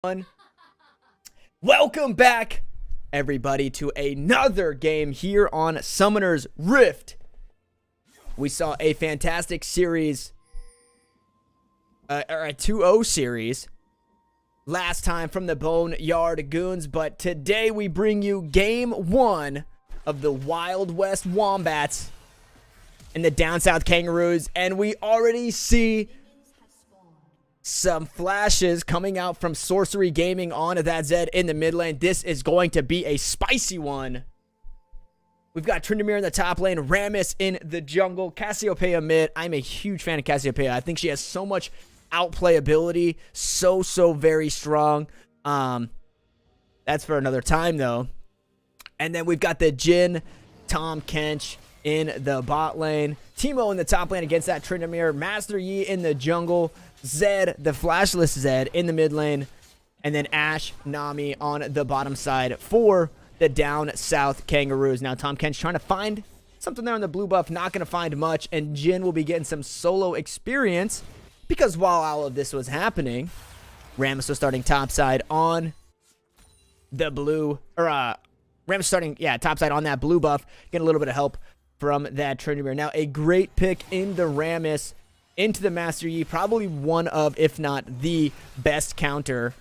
everyone. Welcome back, everybody, to another game here on Summoner's Rift. We saw a fantastic series, or a 2-0 series, last time from the Boneyard Goons, but today we bring you Game 1 of the Wild West Wombats and the Down South Kangaroos, and we already see some flashes coming out from Sorcery Gaming on that Zed in the mid lane. This is going to be a spicy one. We've got Tryndamere in the top lane, Rammus in the jungle, Cassiopeia mid. I'm a huge fan of Cassiopeia. I think she has so much outplay ability, so very strong. That's for another time though. And then we've got the Jhin, Tahm Kench in the bot lane, Teemo in the top lane against that Tryndamere, Master Yi in the jungle, Zed, the flashless Zed in the mid lane, and then Ashe, Nami on the bottom side for the Down South Kangaroos. Now Tahm Kench trying to find something there on the blue buff, not going to find much, and Jhin will be getting some solo experience because while all of this was happening, Rammus was starting topside on the blue, or Rammus starting, topside on that blue buff, getting a little bit of help from that Tryndamere. Now a great pick in the Rammus into the Master Yi, probably one of, if not the best counter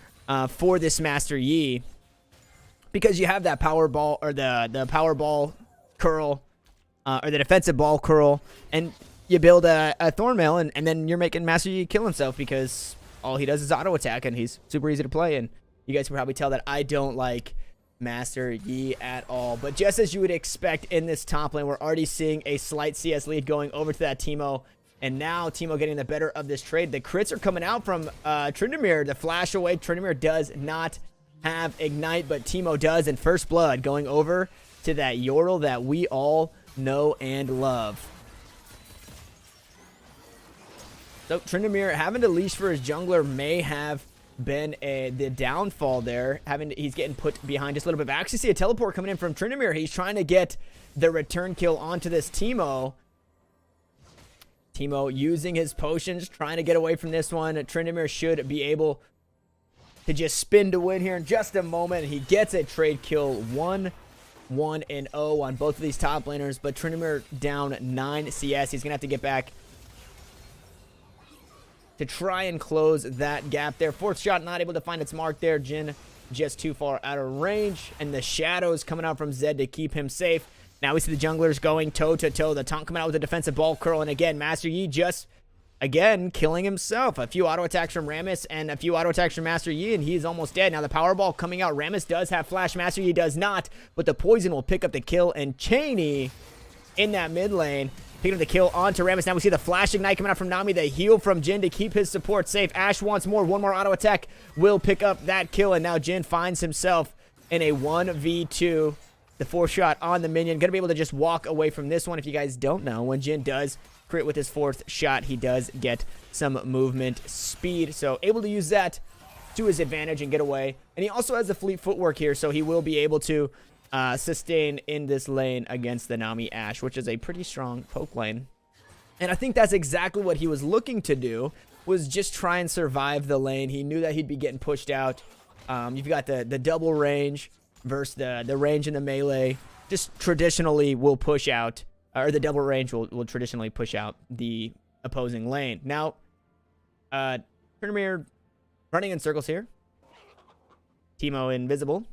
for this Master Yi, because you have that power ball, or the power ball curl, or the defensive ball curl, and you build a Thornmail, and then you're making Master Yi kill himself because all he does is auto attack, and he's super easy to play. And you guys can probably tell that I don't like Master Yi at all. But just as you would expect in this top lane, we're already seeing a slight CS lead going over to that Teemo. And now Teemo getting the better of this trade. The crits are coming out from Tryndamere. The flash away. Tryndamere does not have Ignite, but Teemo does. And First Blood going over to that Yordle that we all know and love. So Tryndamere having to leash for his jungler may have been the downfall there. He's getting put behind just a little bit. But I actually see a teleport coming in from Tryndamere. He's trying to get the return kill onto this Teemo. Teemo using his potions, trying to get away from this one. Tryndamere should be able to just spin to win here in just a moment. He gets a trade kill, 1-0 on both of these top laners, but Tryndamere down 9 CS. He's going to have to get back to try and close that gap there. Fourth shot not able to find its mark there. Jhin just too far out of range, and the shadows coming out from Zed to keep him safe. Now we see the junglers going toe-to-toe. The Tahm coming out with a defensive ball curl. And again, Master Yi just, again, killing himself. A few auto attacks from Rammus and a few auto attacks from Master Yi, and he's almost dead. Now the power ball coming out. Rammus does have flash. Master Yi does not. But the poison will pick up the kill. And Cheney in that mid lane picking up the kill onto Rammus. Now we see the flash ignite coming out from Nami. The heal from Jhin to keep his support safe. Ashe wants more. One more auto attack will pick up that kill. And now Jhin finds himself in a 1v2. The 4th shot on the minion. Going to be able to just walk away from this one. If you guys don't know, when Jhin does crit with his 4th shot, he does get some movement speed. So able to use that to his advantage and get away. And he also has the fleet footwork here, so he will be able to sustain in this lane against the Nami Ashe, which is a pretty strong poke lane. And I think that's exactly what he was looking to do, was just try and survive the lane. He knew that he'd be getting pushed out. You've got the double range versus the range in the melee. Just traditionally will push out, or the double range will traditionally push out the opposing lane. Now, Tryndamere running in circles here. Teemo invisible.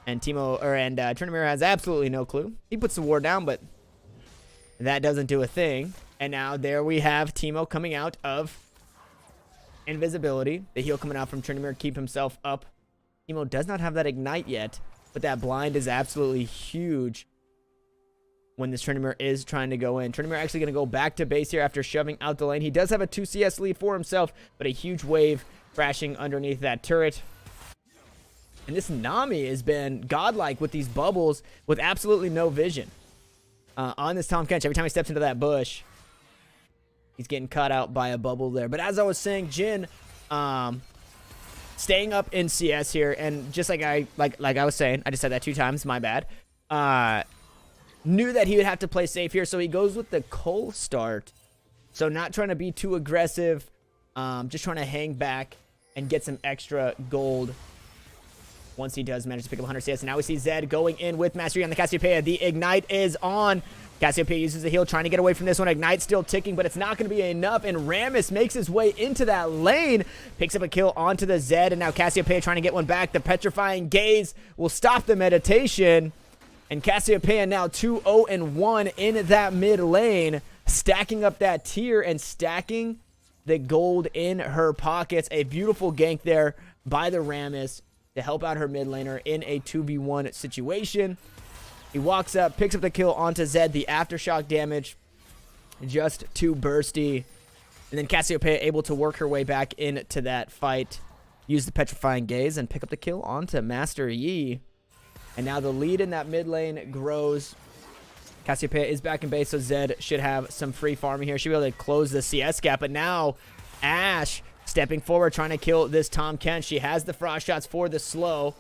And Tryndamere has absolutely no clue. He puts the ward down, but that doesn't do a thing. And now there we have Teemo coming out of invisibility. The heal coming out from Tryndamere, keep himself up. Teemo does not have that ignite yet, but that blind is absolutely huge when this Tryndamere is trying to go in. Tryndamere actually going to go back to base here after shoving out the lane. He does have a 2 CS lead for himself, but a huge wave crashing underneath that turret. And this Nami has been godlike with these bubbles with absolutely no vision. On this Tahm Kench, every time he steps into that bush, he's getting caught out by a bubble there. But as I was saying, Jhin staying up in CS here, and just like I was saying, I just said that 2 times, my bad. Knew that he would have to play safe here, so he goes with the Cole start. So not trying to be too aggressive, just trying to hang back and get some extra gold once he does manage to pick up 100 CS. And now we see Zed going in with Master Yi on the Cassiopeia. The Ignite is on. Cassiopeia uses the heal, trying to get away from this one. Ignite still ticking, but it's not going to be enough. And Rammus makes his way into that lane, picks up a kill onto the Zed. And now Cassiopeia trying to get one back. The Petrifying Gaze will stop the meditation. And Cassiopeia now 2-0-1 in that mid lane, stacking up that tier and stacking the gold in her pockets. A beautiful gank there by the Rammus to help out her mid laner in a 2v1 situation. He walks up, picks up the kill onto Zed. The aftershock damage just too bursty. And then Cassiopeia able to work her way back into that fight, use the Petrifying Gaze, and pick up the kill onto Master Yi. And now the lead in that mid lane grows. Cassiopeia is back in base, so Zed should have some free farming here. She'll be able to close the CS gap. But now Ashe stepping forward, trying to kill this Tahm Kench. She has the frost shots for the slow.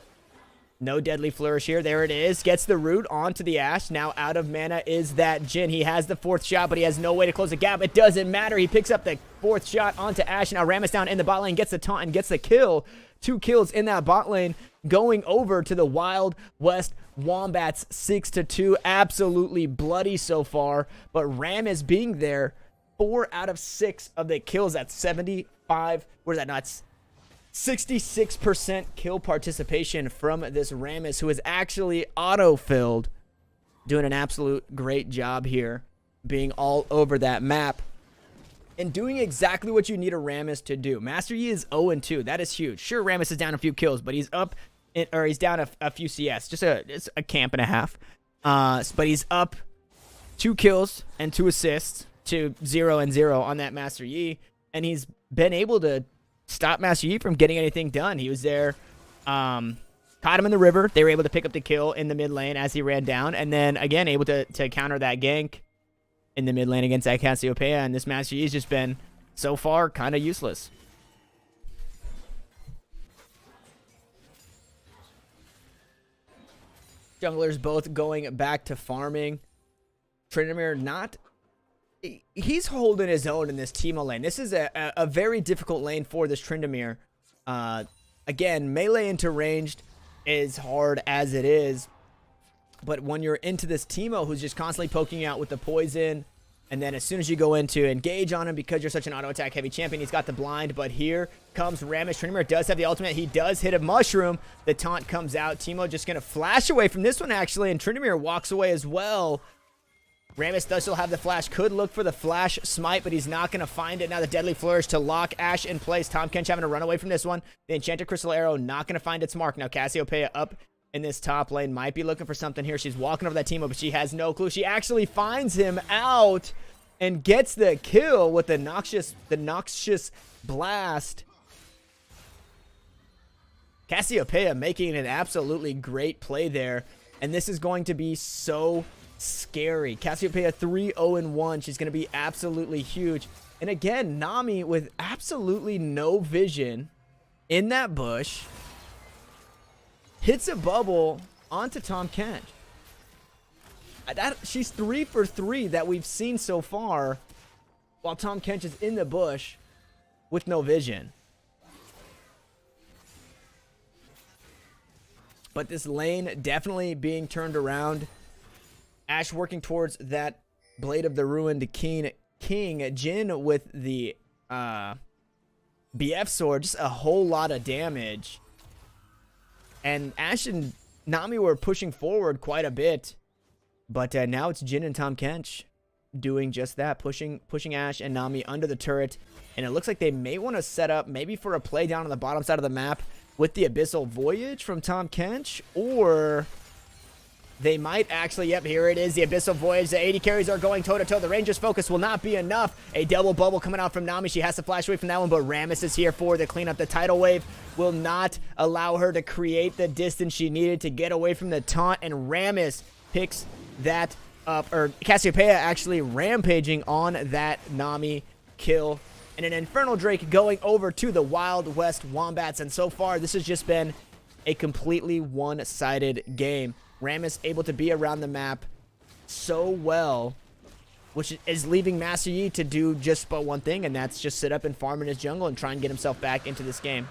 No deadly flourish here. There it is. Gets the root onto the Ashe. Now out of mana is that Jhin. He has the fourth shot, but he has no way to close the gap. It doesn't matter. He picks up the fourth shot onto Ashe. Now Rammus down in the bot lane, gets the taunt and gets the kill. 2 kills in that bot lane, going over to the Wild West Wombats 6-2. Absolutely bloody so far, but Rammus being there, 4 out of 6 of the kills. That's 75. Where's that nuts? 66% kill participation from this Rammus, who is actually auto-filled. Doing an absolute great job here, being all over that map and doing exactly what you need a Rammus to do. Master Yi is 0-2. That is huge. Sure, Rammus is down a few kills, but he's up, or he's down a few CS. Just a camp and a half. But he's up 2 kills and 2 assists to 0-0 on that Master Yi, and he's been able to stop Master Yi from getting anything done. He was there, caught him in the river. They were able to pick up the kill in the mid lane as he ran down, and then again able to counter that gank in the mid lane against that Cassiopeia. And this Master Yi's just been so far kind of useless. Junglers both going back to farming. Tryndamere not... He's holding his own in this Teemo lane. This is a very difficult lane for this Tryndamere. Again, melee into ranged is hard as it is. But when you're into this Teemo who's just constantly poking out with the poison, and then as soon as you go into engage on him because you're such an auto attack heavy champion, he's got the blind. But here comes Rammus. Tryndamere does have the ultimate. He does hit a mushroom. The taunt comes out. Teemo just going to flash away from this one actually, and Tryndamere walks away as well. Rammus does still have the flash. Could look for the flash smite, but he's not going to find it. Now the deadly flourish to lock Ashe in place. Tahm Kench having to run away from this one. The enchanted crystal arrow not going to find its mark. Now Cassiopeia up in this top lane, might be looking for something here. She's walking over that Teemo, but she has no clue. She actually finds him out and gets the kill with the noxious blast. Cassiopeia making an absolutely great play there, and this is going to be so scary. Cassiopeia 3-0-1. She's going to be absolutely huge. And again, Nami with absolutely no vision in that bush hits a bubble onto Tahm Kench. She's 3 for 3 that we've seen so far, while Tahm Kench is in the bush with no vision. But this lane definitely being turned around. Ashe working towards that Blade of the Ruined King. Jhin with the BF sword, just a whole lot of damage. And Ashe and Nami were pushing forward quite a bit. But now it's Jhin and Tahm Kench doing just that, pushing Ashe and Nami under the turret. And it looks like they may want to set up maybe for a play down on the bottom side of the map with the Abyssal Voyage from Tahm Kench, or they might actually, yep, here it is, the Abyssal Voyage. The 80 carries are going toe-to-toe. The Ranger's focus will not be enough. A double bubble coming out from Nami. She has to flash away from that one, but Rammus is here for the cleanup. The tidal wave will not allow her to create the distance she needed to get away from the taunt, and Rammus picks that up, or Cassiopeia actually rampaging on that Nami kill. And an Infernal Drake going over to the Wild West Wombats, and so far this has just been a completely one-sided game. Rammus able to be around the map so well, which is leaving Master Yi to do just but one thing, and that's just sit up and farm in his jungle and try and get himself back into this game.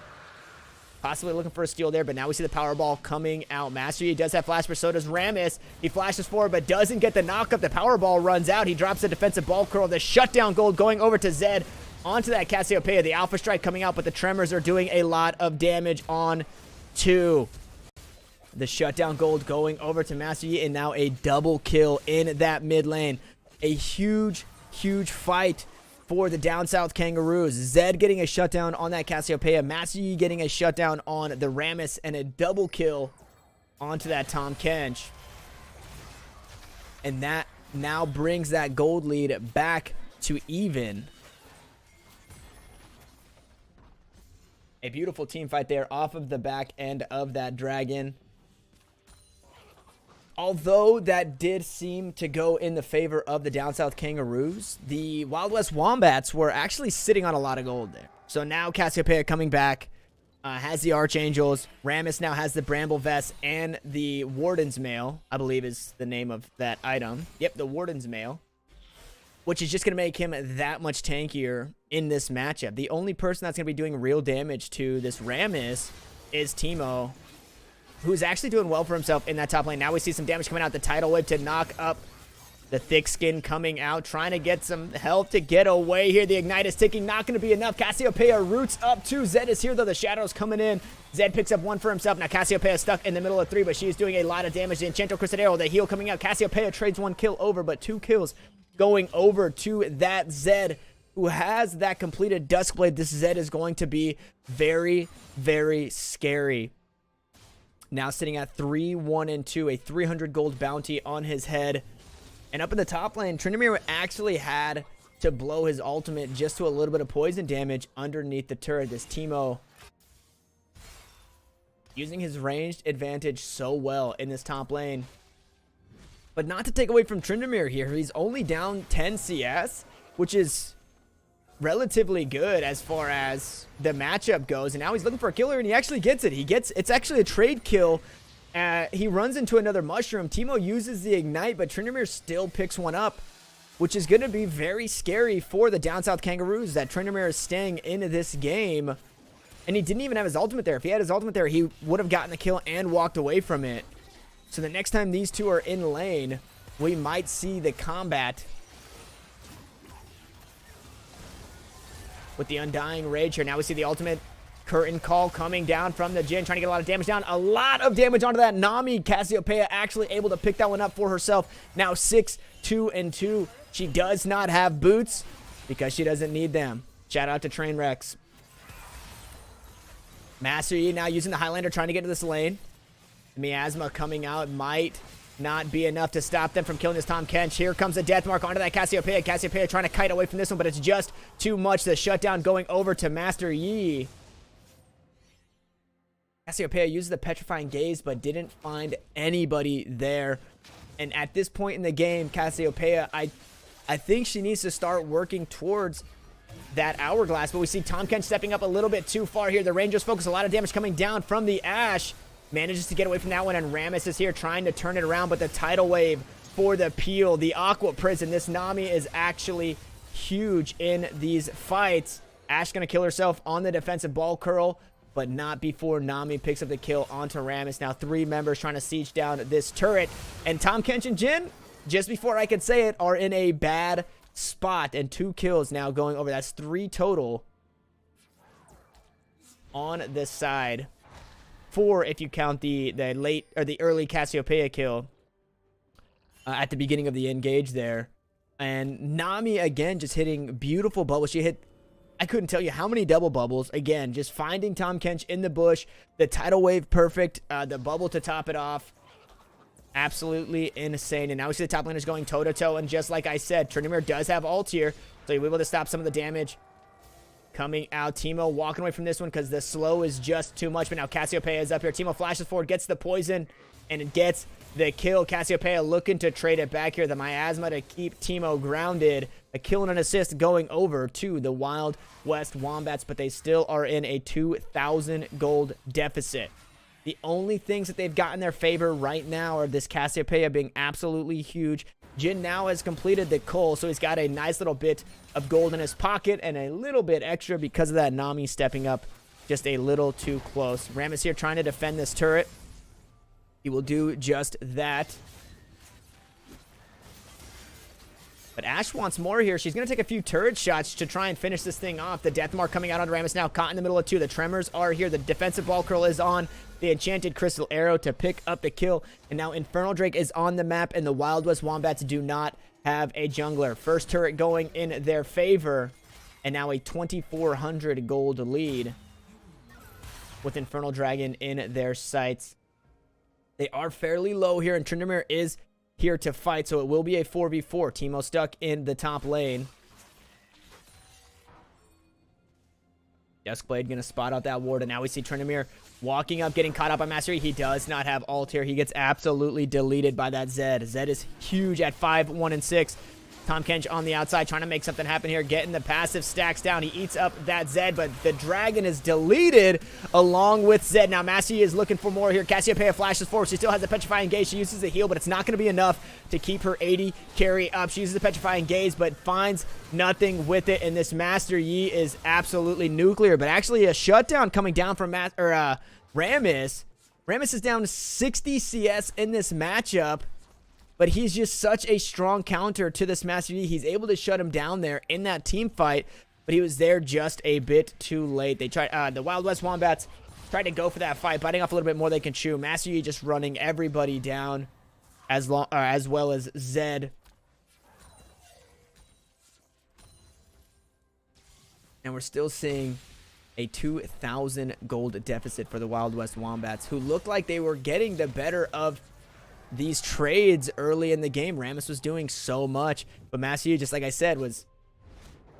Possibly looking for a steal there, but now we see the power ball coming out. Master Yi does have flash, but so does Rammus. He flashes forward, but doesn't get the knock up. The power ball runs out. He drops the defensive ball curl. The shutdown gold going over to Zed. Onto that Cassiopeia. The Alpha Strike coming out, but the Tremors are doing a lot of damage on two. The shutdown gold going over to Master Yi, and now a double kill in that mid lane. A huge, huge fight for the down south Kangaroos. Zed getting a shutdown on that Cassiopeia. Master Yi getting a shutdown on the Rammus, and a double kill onto that Tahm Kench. And that now brings that gold lead back to even. A beautiful team fight there off of the back end of that dragon. Although that did seem to go in the favor of the down south Kangaroos, the Wild West Wombats were actually sitting on a lot of gold there. So now Cassiopeia coming back, has the Archangels. Rammus now has the Bramble Vest and the Warden's Mail, I believe is the name of that item. Yep, the Warden's Mail, which is just going to make him that much tankier in this matchup. The only person that's going to be doing real damage to this Rammus is Teemo, who's actually doing well for himself in that top lane. Now we see some damage coming out. The Tidal Wave to knock up the Thick Skin coming out, trying to get some health to get away here. The Ignite is ticking, not going to be enough. Cassiopeia roots up too. Zed is here, though. The Shadow's coming in. Zed picks up one for himself. Now Cassiopeia stuck in the middle of three, but she's doing a lot of damage. The Enchanto Crisadero, the heal coming out. Cassiopeia trades one kill over, but 2 kills going over to that Zed, who has that completed Duskblade. This Zed is going to be very, very scary. Now sitting at 3-1-2, a 300 gold bounty on his head. And up in the top lane, Tryndamere actually had to blow his ultimate just to a little bit of poison damage underneath the turret. This Teemo using his ranged advantage so well in this top lane. But not to take away from Tryndamere here. He's only down 10 CS, which is relatively good as far as the matchup goes. And now he's looking for a killer, and he actually gets it. It's actually a trade kill. He runs into another mushroom. Teemo uses the Ignite, but Tryndamere still picks one up, which is going to be very scary for the down south Kangaroos, that Tryndamere is staying in this game. And he didn't even have his ultimate there. If he had his ultimate there, he would have gotten the kill and walked away from it. So the next time these two are in lane, we might see the combat with the Undying Rage here. Now we see the ultimate curtain call coming down from the Jhin, trying to get a lot of damage down. A lot of damage onto that Nami. Cassiopeia actually able to pick that one up for herself. Now 6-2-2. She does not have boots because she doesn't need them. Shout out to Trainwrecks. Master Yi now using the Highlander, trying to get to this lane. Miasma coming out might not be enough to stop them from killing this Tahm Kench. Here comes the death mark onto that Cassiopeia. Cassiopeia trying to kite away from this one, but it's just too much. The shutdown going over to Master Yi. Cassiopeia uses the Petrifying Gaze, but didn't find anybody there. And at this point in the game, Cassiopeia, I think she needs to start working towards that Hourglass. But we see Tahm Kench stepping up a little bit too far here. The Rangers focus, a lot of damage coming down from the Ashe. Manages to get away from that one, and Rammus is here trying to turn it around, but the Tidal Wave for the Peel, the Aqua Prison. This Nami is actually huge in these fights. Ashe gonna kill herself on the defensive ball curl, but not before Nami picks up the kill onto Rammus. Now 3 members trying to siege down this turret, and Tahm Kench and Jhin, just before I could say it, are in a bad spot, and 2 kills now going over. That's 3 total on this side. 4 if you count the late or the early Cassiopeia kill at the beginning of the engage there. And Nami again just hitting beautiful bubbles. She hit, I couldn't tell you how many double bubbles. Again, just finding Tahm Kench in the bush. The Tidal Wave perfect. The bubble to top it off. Absolutely insane. And now we see the top laners going toe-to-toe. And just like I said, Tryndamere does have ult here, so he'll be able to stop some of the damage coming out. Teemo walking away from this one because the slow is just too much. But now Cassiopeia is up here. Teemo flashes forward, gets the poison, and it gets the kill. Cassiopeia looking to trade it back here. The Miasma to keep Teemo grounded. A kill and an assist going over to the Wild West Wombats, but they still are in a 2,000 gold deficit. The only things that they've got in their favor right now are this Cassiopeia being absolutely huge. Jhin now has completed the cull, so he's got a nice little bit of gold in his pocket and a little bit extra because of that Nami stepping up just a little too close. Rammus here trying to defend this turret. He will do just that. But Ashe wants more here. She's going to take a few turret shots to try and finish this thing off. The death mark coming out on Rammus now, caught in the middle of two. The tremors are here. The defensive ball curl is on. The enchanted crystal arrow to pick up the kill. And now Infernal Drake is on the map, and the Wild West Wombats do not have a jungler. First turret going in their favor. And now a 2,400 gold lead with Infernal Dragon in their sights. They are fairly low here, and Tryndamere is here to fight, so it will be a 4v4. Teemo stuck in the top lane. Duskblade gonna spot out that ward, and now we see Tryndamere walking up, getting caught up by Mastery. He does not have ult here. He gets absolutely deleted by that Zed. Zed is huge at 5, 1, and 6. Tahm Kench on the outside trying to make something happen here, getting the passive stacks down. He eats up that Zed, but the dragon is deleted along with Zed. Now Massey is looking for more here. Cassiopeia flashes forward. She still has the Petrifying Gaze. She uses the heal, but it's not going to be enough to keep her 80 carry up. She uses the Petrifying Gaze, but finds nothing with it, and this Master Yi is absolutely nuclear. But actually a shutdown coming down from Rammus. Rammus is down 60 CS in this matchup. But he's just such a strong counter to this Master Yi. He's able to shut him down there in that team fight, but he was there just a bit too late. They tried, the Wild West Wombats tried to go for that fight, biting off a little bit more they can chew. Master Yi just running everybody down as well as Zed. And we're still seeing a 2,000 gold deficit for the Wild West Wombats, who looked like they were getting the better of these trades early in the game. Rammus was doing so much, but Master Yi, just like I said, was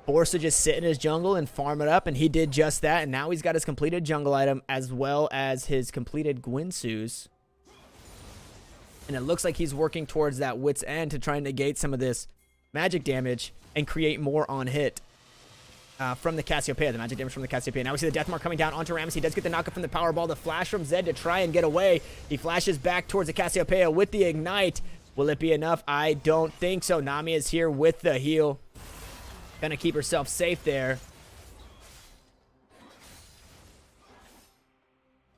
forced to just sit in his jungle and farm it up, and he did just that. And now he's got his completed jungle item as well as his completed Gwynsu's. And it looks like he's working towards that wit's end to try and negate some of this magic damage and create more on hit. From the Cassiopeia, the magic damage from the Cassiopeia. Now we see the death mark coming down onto Rammus. He does get the knockup from the power ball. The flash from Zed to try and get away. He flashes back towards the Cassiopeia with the ignite. Will it be enough? I don't think so. Nami is here with the heal. Gonna keep herself safe there.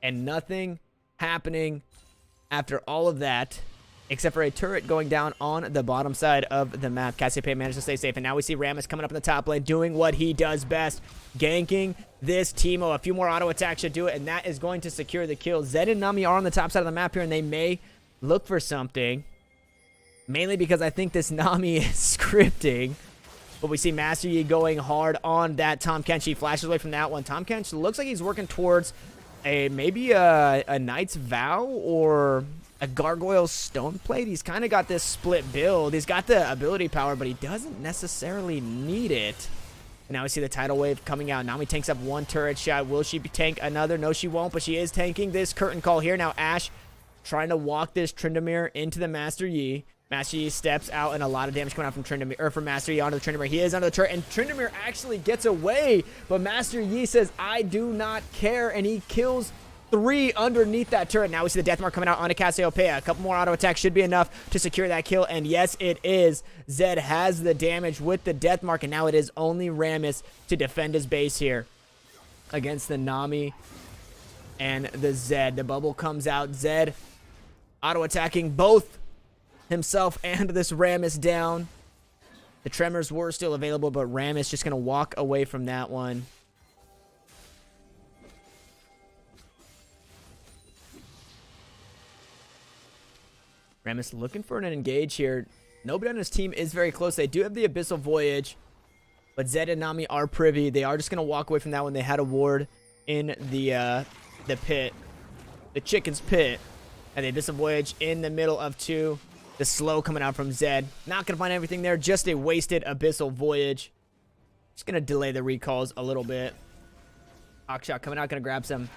And nothing happening after all of that, except for a turret going down on the bottom side of the map. Cassiopeia managed to stay safe, and now we see Rammus coming up in the top lane, doing what he does best, ganking this Teemo. A few more auto attacks should do it, and that is going to secure the kill. Zed and Nami are on the top side of the map here, and they may look for something, mainly because I think this Nami is scripting. But we see Master Yi going hard on that Tahm Kench. He flashes away from that one. Tahm Kench looks like he's working towards maybe a Knight's Vow or a Gargoyle's Stone Plate. He's kind of got this split build. He's got the ability power, but he doesn't necessarily need it. And now we see the tidal wave coming out. Nami tanks up one turret shot. Will she tank another? No, she won't, but she is tanking this curtain call here. Now Ashe trying to walk this Tryndamere into the Master Yi. Master Yi steps out, and a lot of damage coming out from Tryndamere, or from Master Yi onto the Tryndamere. He is under the turret, and Tryndamere actually gets away, but Master Yi says, I do not care, and he kills 3 underneath that turret. Now we see the death mark coming out onto Cassiopeia. A couple more auto attacks should be enough to secure that kill, and yes, it is. Zed has the damage with the death mark, and now it is only Rammus to defend his base here against the Nami and the Zed. The bubble comes out. Zed auto attacking both himself and this Rammus down. The tremors were still available, but Rammus just gonna walk away from that one. Rammus looking for an engage here. Nobody on his team is very close. They do have the Abyssal Voyage, but Zed and Nami are privy. They are just gonna walk away from that one. They had a ward in the pit, the chicken's pit, and the Abyssal Voyage in the middle of 2. The slow coming out from Zed. Not going to find everything there. Just a wasted Abyssal Voyage. Just going to delay the recalls a little bit. Hawkshot coming out. Going to grab some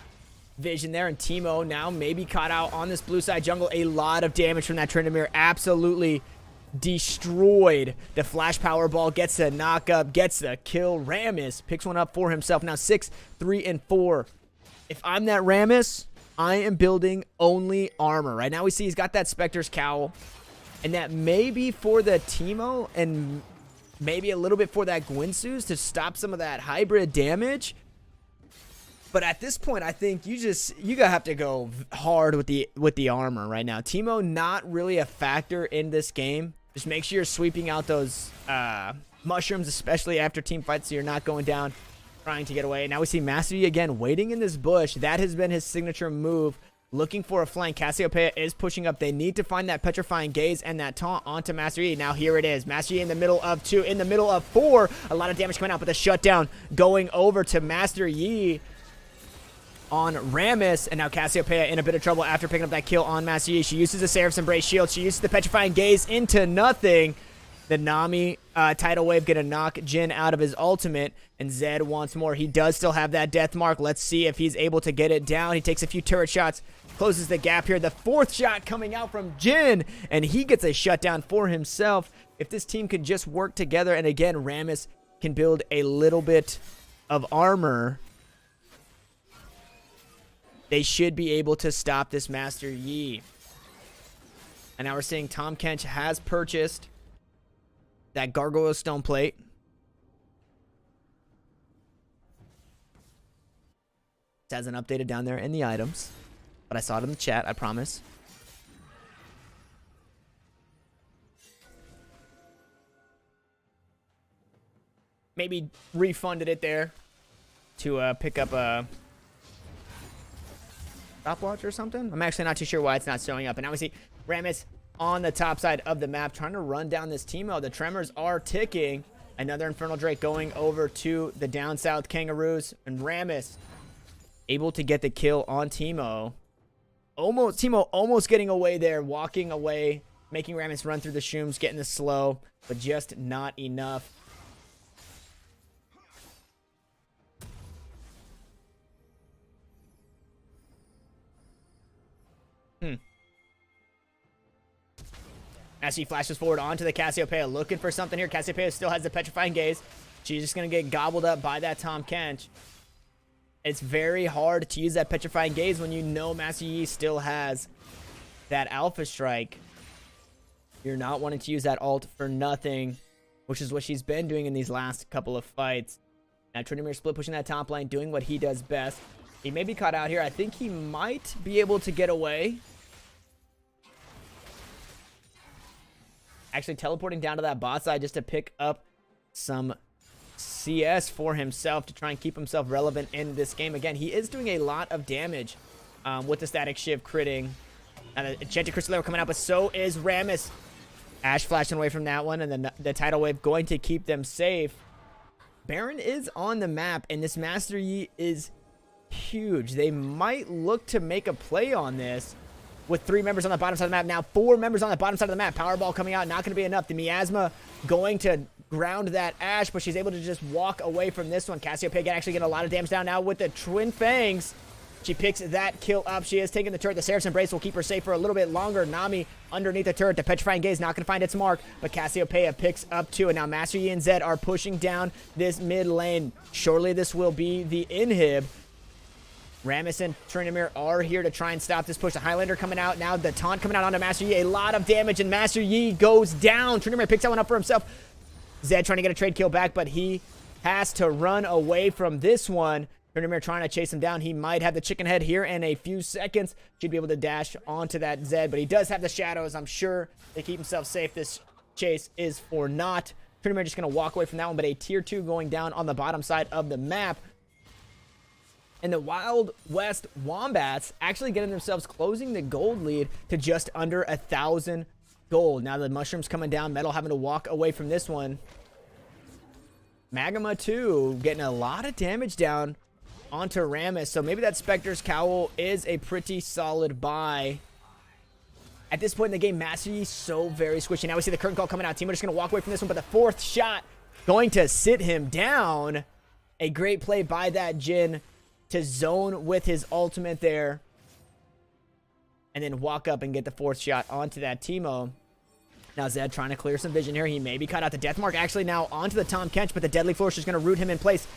vision there. And Teemo now maybe caught out on this blue side jungle. A lot of damage from that Tryndamere. Absolutely destroyed. The flash power ball gets the knock up. Gets the kill. Rammus picks one up for himself. Now 6, 3, and 4. If I'm that Rammus, I am building only armor. Right now we see he's got that Spectre's Cowl. And that may be for the Teemo and maybe a little bit for that Gwynsu's to stop some of that hybrid damage. But at this point, I think you gotta have to go hard with the armor right now. Teemo not really a factor in this game. Just make sure you're sweeping out those mushrooms, especially after team fights, so you're not going down trying to get away. Now we see Master Yi again waiting in this bush. That has been his signature move, looking for a flank. Cassiopeia is pushing up. They need to find that petrifying gaze and that taunt onto Master Yi. Now here it is. Master Yi in the middle of 2, in the middle of 4. A lot of damage coming out, but the shutdown going over to Master Yi on Rammus, and now Cassiopeia in a bit of trouble after picking up that kill on Master Yi. She uses the Seraph's Embrace shield. She uses the Petrifying Gaze into nothing. The Nami Tidal Wave gonna knock Jin out of his ultimate, and Zed wants more. He does still have that death mark. Let's see if he's able to get it down. He takes a few turret shots, closes the gap here. The 4th shot coming out from Jin, and he gets a shutdown for himself. If this team could just work together, and again, Rammus can build a little bit of armor, they should be able to stop this Master Yi. And now we're seeing Tahm Kench has purchased that Gargoyle Stone Plate. It hasn't updated down there in the items, but I saw it in the chat, I promise. Maybe refunded it there to pick up a stopwatch or something. I'm actually not too sure why it's not showing up. And now we see Rammus on the top side of the map trying to run down this Teemo. The tremors are ticking. Another Infernal Drake going over to the down south Kangaroos, and Rammus able to get the kill on Teemo. Teemo almost getting away there, walking away, making Rammus run through the shrooms, getting the slow, but just not enough. As she flashes forward onto the Cassiopeia, looking for something here. Cassiopeia still has the Petrifying Gaze. She's just going to get gobbled up by that Tahm Kench. It's very hard to use that Petrifying Gaze when you know Master Yi still has that Alpha Strike. You're not wanting to use that ult for nothing, which is what she's been doing in these last couple of fights. Now Tryndamere split pushing that top lane, doing what he does best. He may be caught out here. I think he might be able to get away. Actually teleporting down to that bot side just to pick up some CS for himself to try and keep himself relevant in this game. Again, he is doing a lot of damage with the Static Shiv critting. And the Enchanted Crystal coming out, but so is Rammus. Ashe flashing away from that one, and then the Tidal Wave going to keep them safe. Baron is on the map, and this Master Yi is huge. They might look to make a play on this. With 3 members on the bottom side of the map. Now 4 members on the bottom side of the map. Powerball coming out. Not going to be enough. The Miasma going to ground that Ashe, but she's able to just walk away from this one. Cassiopeia actually getting a lot of damage down now with the Twin Fangs. She picks that kill up. She is taking the turret. The Seraph's Embrace will keep her safe for a little bit longer. Nami underneath the turret. The Petrifying Gaze not going to find its mark, but Cassiopeia picks up 2. And now Master Yi and Zed are pushing down this mid lane. Surely this will be the inhib. Rammus and Tryndamere are here to try and stop this push. The Highlander coming out. Now the taunt coming out onto Master Yi. A lot of damage, and Master Yi goes down. Tryndamere picks that one up for himself. Zed trying to get a trade kill back, but he has to run away from this one. Tryndamere trying to chase him down. He might have the chicken head here in a few seconds. Should be able to dash onto that Zed, but he does have the shadows. I'm sure they keep himself safe. This chase is for naught. Tryndamere just going to walk away from that one, but a tier 2 going down on the bottom side of the map. And the Wild West Wombats actually getting themselves closing the gold lead to just under 1,000 gold. Now the mushrooms coming down. Metal having to walk away from this one. Magma too getting a lot of damage down onto Rammus. So maybe that Spectre's Cowl is a pretty solid buy. At this point in the game, Master Yi so very squishy. Now we see the curtain call coming out. Teemo just going to walk away from this one, but the 4th shot going to sit him down. A great play by that Jin to zone with his ultimate there. And then walk up and get the 4th shot onto that Teemo. Now Zed trying to clear some vision here. He may be caught out. The death mark actually now onto the Tahm Kench, but the Deadly Flourish is going to root him in place.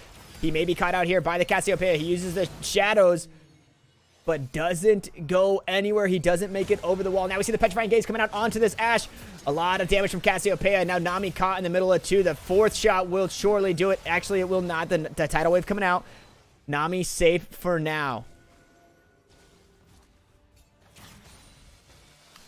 He may be caught out here by the Cassiopeia. He uses the shadows, but doesn't go anywhere. He doesn't make it over the wall. Now we see the Petrifying Gaze coming out onto this Ashe. A lot of damage from Cassiopeia. Now Nami caught in the middle of 2. The 4th shot will surely do it. Actually, it will not. The Tidal Wave coming out. Nami safe for now.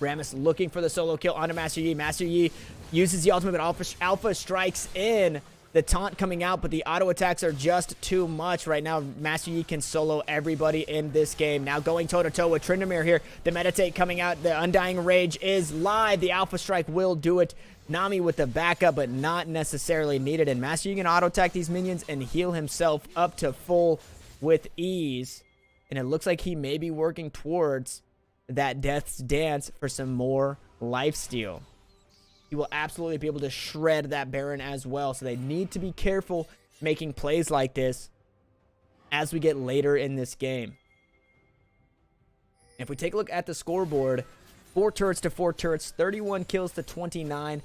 Rammus looking for the solo kill onto Master Yi. Master Yi uses the ultimate, but Alpha strikes in. The taunt coming out, but the auto attacks are just too much right now. Master Yi can solo everybody in this game. Now going toe-to-toe with Tryndamere here. The meditate coming out. The Undying Rage is live. The Alpha Strike will do it. Nami with the backup, but not necessarily needed. And Master Yi can auto-attack these minions and heal himself up to full with ease. And it looks like he may be working towards that Death's Dance for some more lifesteal. He will absolutely be able to shred that Baron as well. So they need to be careful making plays like this as we get later in this game. If we take a look at the scoreboard, 4 turrets to 4 turrets, 31 kills to 29.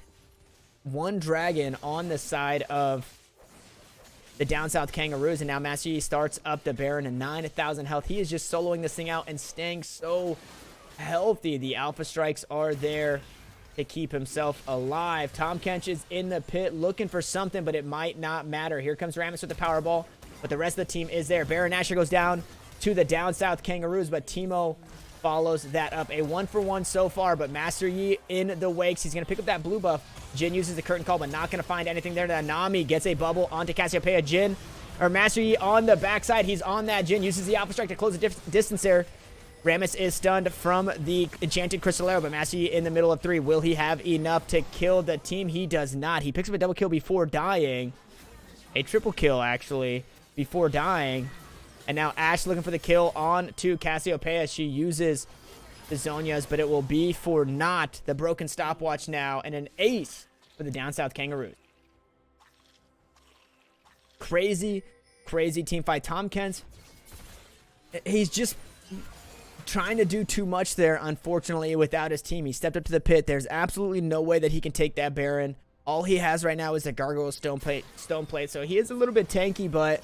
1 dragon on the side of the down south Kangaroos. And now Master Yi starts up the Baron at 9,000 health. He is just soloing this thing out and staying so healthy. The Alpha Strikes are there to keep himself alive. Tahm Kench is in the pit looking for something, but it might not matter. Here comes Rammus with the Powerball, but the rest of the team is there. Baron Nashor goes down to the down south Kangaroos, but Teemo follows that up. A 1-for-1 so far, but Master Yi in the wakes. He's going to pick up that blue buff. Jin uses the curtain call, but not going to find anything there. Nami gets a bubble onto Cassiopeia. Jin, or Master Yi on the backside. He's on that. Jin uses the Alpha Strike to close the distance there. Rammus is stunned from the Enchanted Crystal Arrow, but Master Yi in the middle of 3. Will he have enough to kill the team? He does not. He picks up a double kill before dying. A triple kill, actually, before dying. And now Ashe looking for the kill on to Cassiopeia. She uses the Zhonya's, but it will be for naught. The broken stopwatch now, and an ace for the down south Kangaroos. Crazy, crazy team fight. Tahm Kench, he's just trying to do too much there, unfortunately, without his team. He stepped up to the pit. There's absolutely no way that he can take that Baron. All he has right now is a Gargoyle Stone Plate, so he is a little bit tanky, but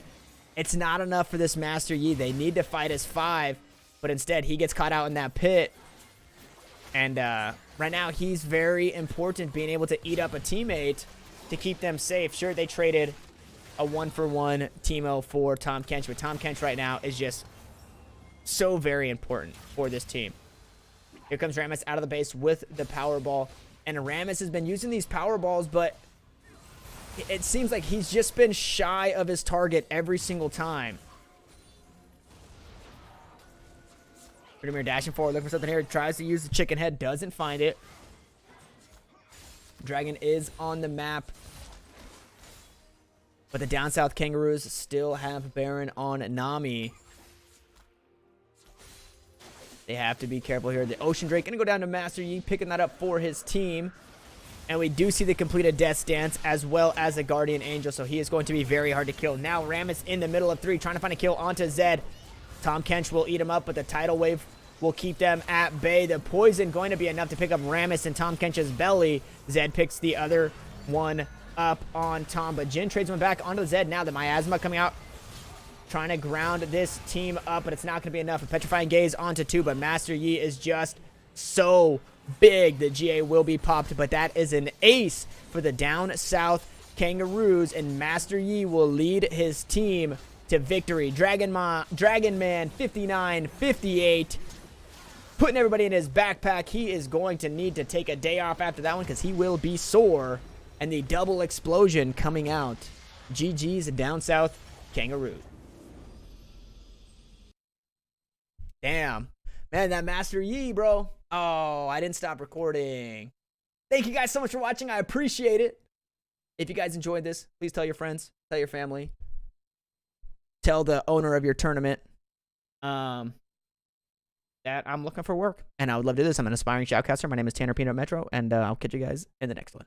it's not enough for this Master Yi. They need to fight as 5, but instead he gets caught out in that pit. And right now he's very important, being able to eat up a teammate to keep them safe. Sure, they traded a 1-for-1 Teemo for Tahm Kench, but Tahm Kench right now is just so very important for this team. Here comes Rammus out of the base with the Powerball. And Rammus has been using these Powerballs, but it seems like he's just been shy of his target every single time. Tryndamere dashing forward, looking for something here. Tries to use the chicken head, doesn't find it. Dragon is on the map. But the down south Kangaroos still have Baron on Nami. They have to be careful here. The Ocean Drake going to go down to Master Yi, picking that up for his team. And we do see the completed Death's Dance as well as a Guardian Angel, so he is going to be very hard to kill. Now Rammus in the middle of 3, trying to find a kill onto Zed. Tahm Kench will eat him up, but the Tidal Wave will keep them at bay. The poison going to be enough to pick up Rammus and Tahm Kench's belly. Zed picks the other one up on Tom, but Jin trades one back onto Zed. Now the Miasma coming out, trying to ground this team up, but it's not going to be enough. A Petrifying Gaze onto 2, but Master Yi is just so big. The GA will be popped, but that is an ace for the down south Kangaroos, and Master Yi will lead his team to victory. Dragon Man 59-58, putting everybody in his backpack. He is going to need to take a day off after that one because he will be sore. And the double explosion coming out. GG's down south Kangaroos. Damn. Man, that Master Yi, bro. Oh, I didn't stop recording. Thank you guys so much for watching. I appreciate it. If you guys enjoyed this, please tell your friends, tell your family, tell the owner of your tournament that I'm looking for work. And I would love to do this. I'm an aspiring shoutcaster. My name is Tanner Peanut Metro, and I'll catch you guys in the next one.